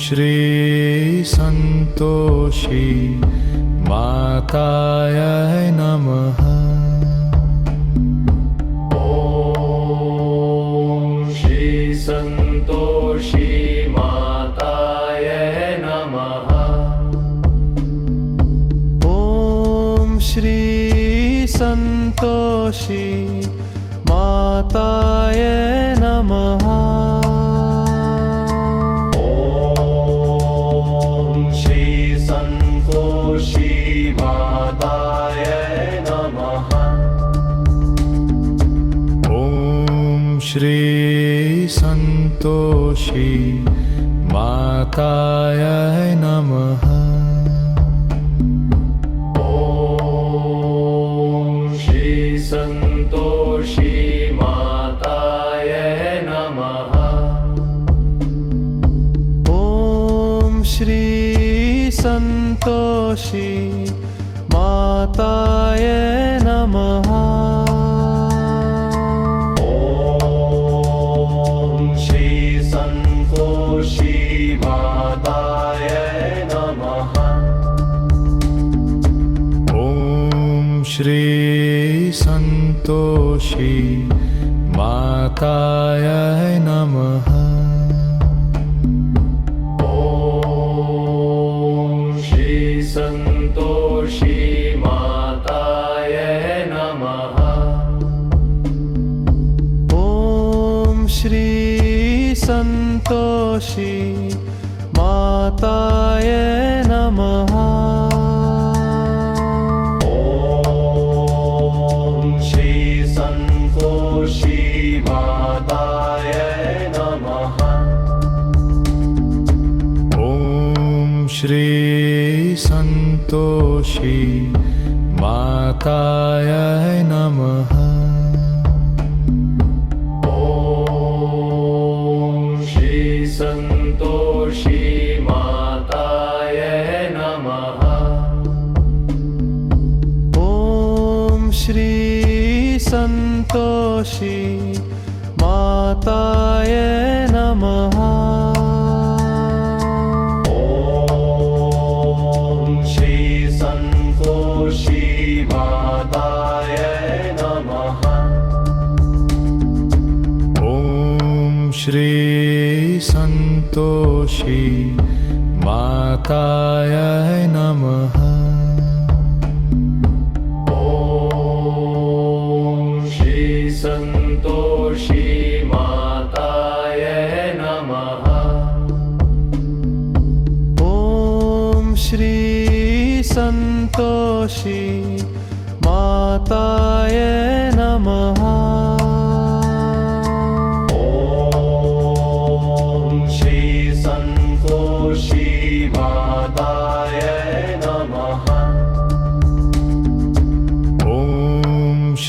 श्री संतोषी मातायै नमः। ॐ श्री संतोषी मातायै नमः। ॐ श्री संतोषी मातायै नमः। श्री संतोषी मातायै नमः। ॐ श्री संतोषी मातायै नमः। ॐ श्री संतोषी मातायै नमः। श्री संतोषी मातायै नमः। ॐ श्री संतोषी मातायै नमः। ॐ श्री संतोषी मातायै नमः। श्री संतोषी मातायै नमः। ॐ श्री संतोषी मातायै नमः। ॐ श्री संतोषी मातायै नमः। श्री संतोषी मातायै नमः। ॐ श्री संतोषी मातायै नमः। ॐ श्री संतोषी मातायै नमः।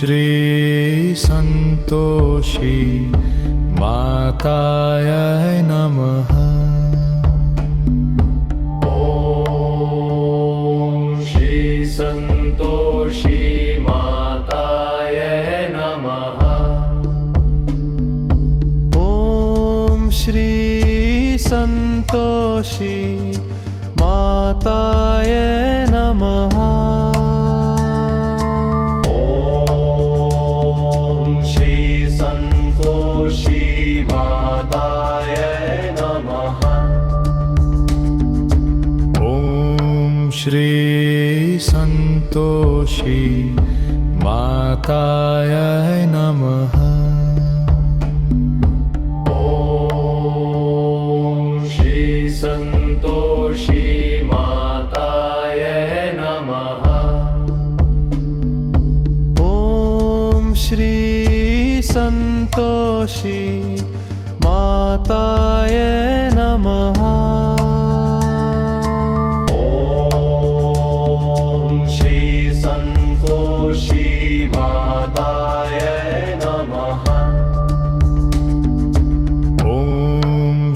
श्री संतोषी मातायै नमः। ॐ श्री संतोषी मातायै नमः। ॐ श्री संतोषी मातायै नमः। श्री संतोषी मातायै नमः। ॐ श्री संतोषी मातायै नमः। ॐ श्री संतोषी मातायै नमः।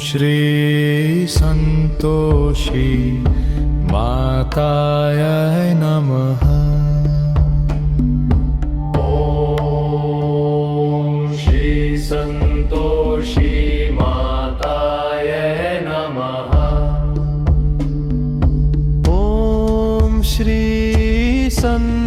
श्री संतोषी मातायै नमः। ॐ श्री संतोषी मातायै नमः।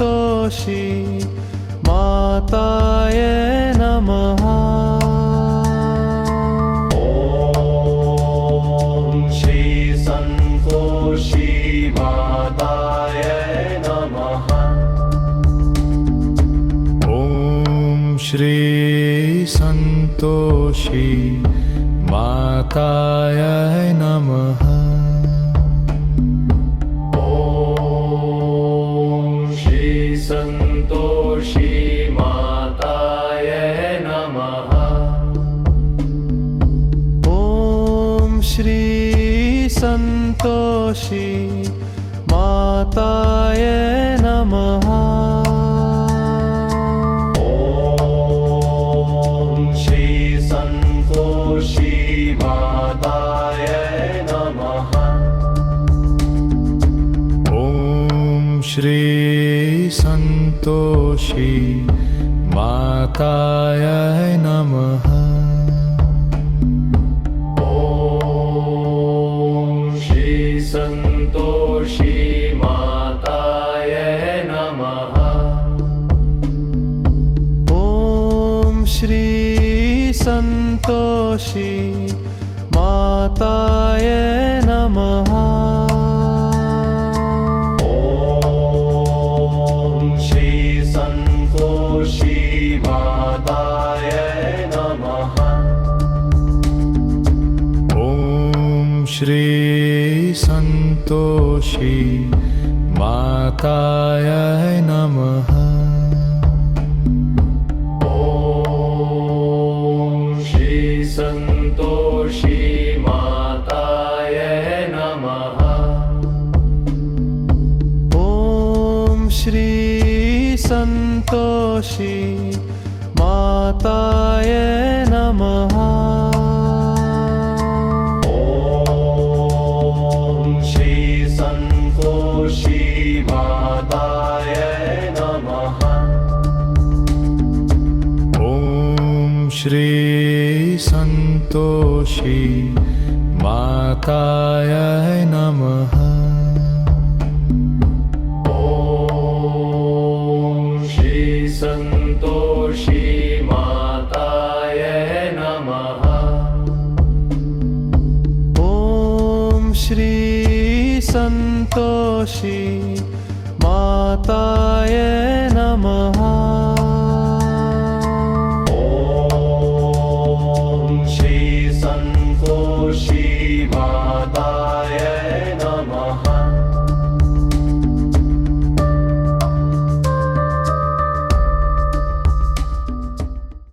संतोषी माताय नमः। ॐ श्री संतोषी माताय नमः। ॐ श्री संतोषी माताय नमः। ॐ श्री संतोषी माताय नमः। ॐ श्री संतोषी माताय नमः। ॐ श्री संतोषी माताय नमः। ॐ श्री संतोषी माताय नमः। ॐ श्री संतोषी माताय नमः। ॐ श्री संतोषी माताय नमः। ॐ श्री संतोषी माताय नमः। ॐ श्री संतोषी माताय नमः। ॐ श्री संतोषी माताय नमः। ॐ श्री संतोषी माताय नमः। ॐ श्री संतोषी माताय नमः। ॐ श्री संतोषी माताय नमः। ॐ श्री संतोषी माताय नमः। ॐ श्री संतोषी माताय